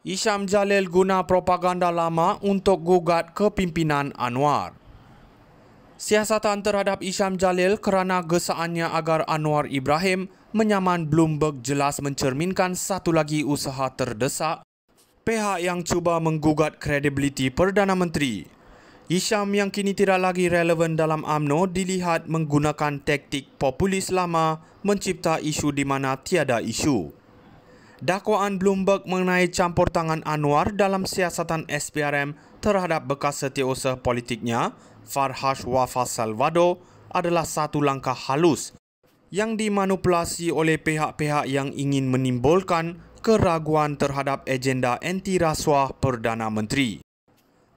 Isham Jalil guna propaganda lama untuk gugat kepimpinan Anwar. Siasatan terhadap Isham Jalil kerana gesaannya agar Anwar Ibrahim menyaman Bloomberg jelas mencerminkan satu lagi usaha terdesak pihak yang cuba menggugat kredibiliti Perdana Menteri. Isham yang kini tidak lagi relevan dalam UMNO dilihat menggunakan taktik populis lama mencipta isu di mana tiada isu. Dakwaan Bloomberg mengenai campur tangan Anwar dalam siasatan SPRM terhadap bekas setiausaha politiknya, Farhas Wafa Salvador, adalah satu langkah halus yang dimanipulasi oleh pihak-pihak yang ingin menimbulkan keraguan terhadap agenda anti rasuah Perdana Menteri.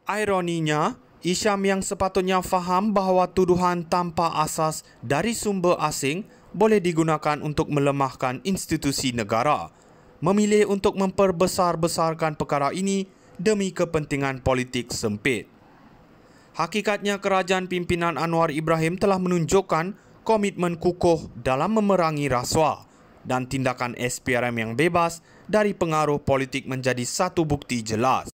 Ironinya, Isham yang sepatutnya faham bahawa tuduhan tanpa asas dari sumber asing boleh digunakan untuk melemahkan institusi negara, memilih untuk memperbesar-besarkan perkara ini demi kepentingan politik sempit. Hakikatnya kerajaan pimpinan Anwar Ibrahim telah menunjukkan komitmen kukuh dalam memerangi rasuah dan tindakan SPRM yang bebas dari pengaruh politik menjadi satu bukti jelas.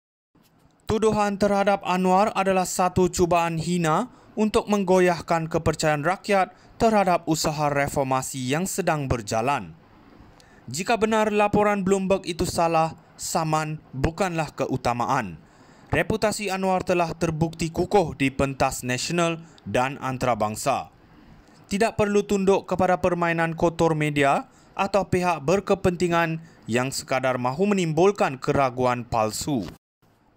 Tuduhan terhadap Anwar adalah satu cubaan hina untuk menggoyahkan kepercayaan rakyat terhadap usaha reformasi yang sedang berjalan. Jika benar laporan Bloomberg itu salah, saman bukanlah keutamaan. Reputasi Anwar telah terbukti kukuh di pentas nasional dan antarabangsa. Tidak perlu tunduk kepada permainan kotor media atau pihak berkepentingan yang sekadar mahu menimbulkan keraguan palsu.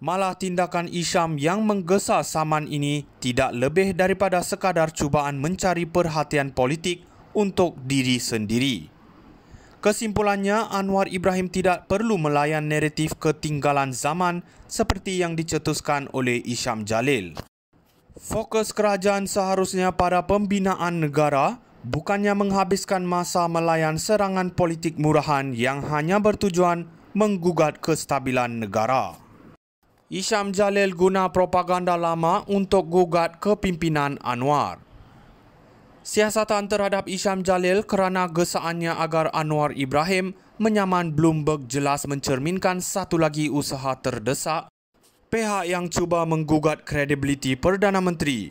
Malah tindakan Isham yang menggesa saman ini tidak lebih daripada sekadar cubaan mencari perhatian politik untuk diri sendiri. Kesimpulannya, Anwar Ibrahim tidak perlu melayan naratif ketinggalan zaman seperti yang dicetuskan oleh Isham Jalil. Fokus kerajaan seharusnya pada pembinaan negara, bukannya menghabiskan masa melayan serangan politik murahan yang hanya bertujuan menggugat kestabilan negara. Isham Jalil guna propaganda lama untuk gugat kepimpinan Anwar. Siasatan terhadap Isham Jalil kerana gesaannya agar Anwar Ibrahim menyaman Bloomberg jelas mencerminkan satu lagi usaha terdesak pihak yang cuba menggugat kredibiliti Perdana Menteri.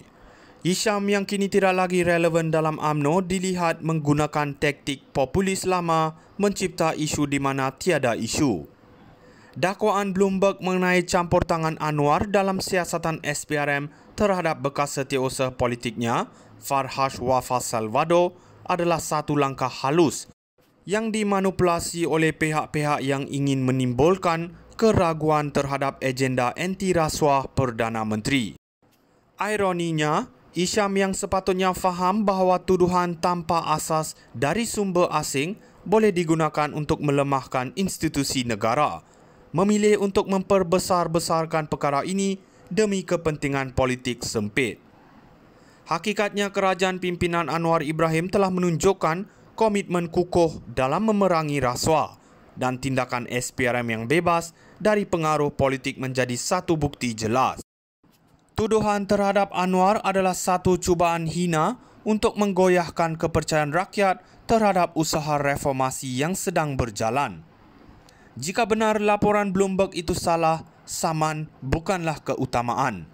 Isham yang kini tidak lagi relevan dalam UMNO dilihat menggunakan taktik populis lama mencipta isu di mana tiada isu. Dakwaan Bloomberg mengenai campur tangan Anwar dalam siasatan SPRM terhadap bekas setiausaha politiknya, Farhas Wafa Salvador, adalah satu langkah halus yang dimanipulasi oleh pihak-pihak yang ingin menimbulkan keraguan terhadap agenda anti rasuah Perdana Menteri. Ironinya, Isham yang sepatutnya faham bahawa tuduhan tanpa asas dari sumber asing boleh digunakan untuk melemahkan institusi negara, memilih untuk memperbesar-besarkan perkara ini demi kepentingan politik sempit. Hakikatnya kerajaan pimpinan Anwar Ibrahim telah menunjukkan komitmen kukuh dalam memerangi rasuah dan tindakan SPRM yang bebas dari pengaruh politik menjadi satu bukti jelas. Tuduhan terhadap Anwar adalah satu cubaan hina untuk menggoyahkan kepercayaan rakyat terhadap usaha reformasi yang sedang berjalan. Jika benar laporan Bloomberg itu salah, saman bukanlah keutamaan.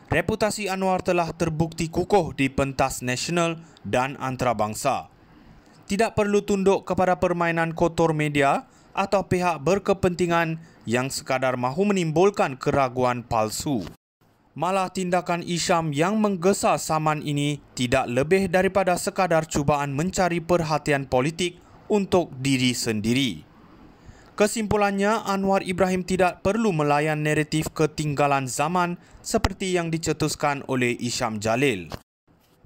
Reputasi Anwar telah terbukti kukuh di pentas nasional dan antarabangsa. Tidak perlu tunduk kepada permainan kotor media atau pihak berkepentingan yang sekadar mahu menimbulkan keraguan palsu. Malah tindakan Isham yang menggesa saman ini tidak lebih daripada sekadar cubaan mencari perhatian politik untuk diri sendiri. Kesimpulannya, Anwar Ibrahim tidak perlu melayan naratif ketinggalan zaman seperti yang dicetuskan oleh Isham Jalil.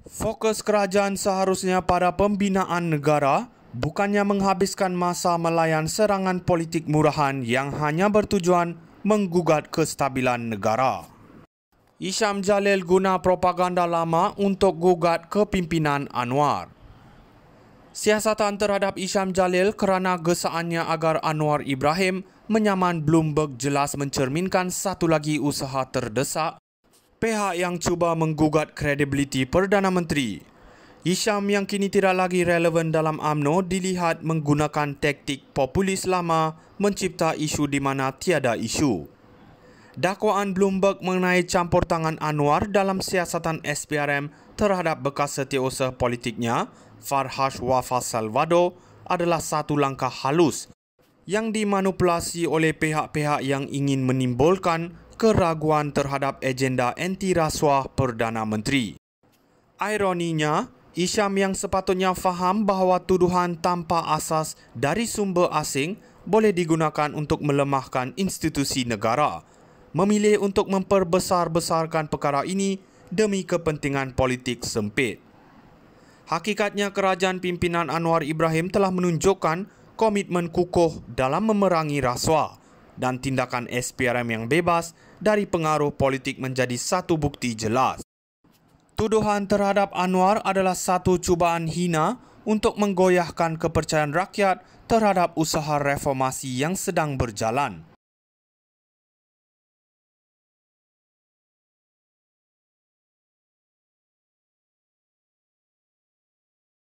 Fokus kerajaan seharusnya pada pembinaan negara, bukannya menghabiskan masa melayan serangan politik murahan yang hanya bertujuan menggugat kestabilan negara. Isham Jalil guna propaganda lama untuk gugat kepimpinan Anwar. Siasatan terhadap Isham Jalil kerana gesaannya agar Anwar Ibrahim menyaman Bloomberg jelas mencerminkan satu lagi usaha terdesak pihak yang cuba menggugat kredibiliti Perdana Menteri. Hisham yang kini tidak lagi relevan dalam UMNO dilihat menggunakan taktik populis lama mencipta isu di mana tiada isu. Dakwaan Bloomberg mengenai campur tangan Anwar dalam siasatan SPRM terhadap bekas setiausaha politiknya, Farhas Wafa Salvador, adalah satu langkah halus yang dimanipulasi oleh pihak-pihak yang ingin menimbulkan keraguan terhadap agenda anti rasuah Perdana Menteri. Ironinya, Hisham yang sepatutnya faham bahawa tuduhan tanpa asas dari sumber asing boleh digunakan untuk melemahkan institusi negara, memilih untuk memperbesar-besarkan perkara ini demi kepentingan politik sempit. Hakikatnya kerajaan pimpinan Anwar Ibrahim telah menunjukkan komitmen kukuh dalam memerangi rasuah dan tindakan SPRM yang bebas dari pengaruh politik menjadi satu bukti jelas. Tuduhan terhadap Anwar adalah satu cubaan hina untuk menggoyahkan kepercayaan rakyat terhadap usaha reformasi yang sedang berjalan.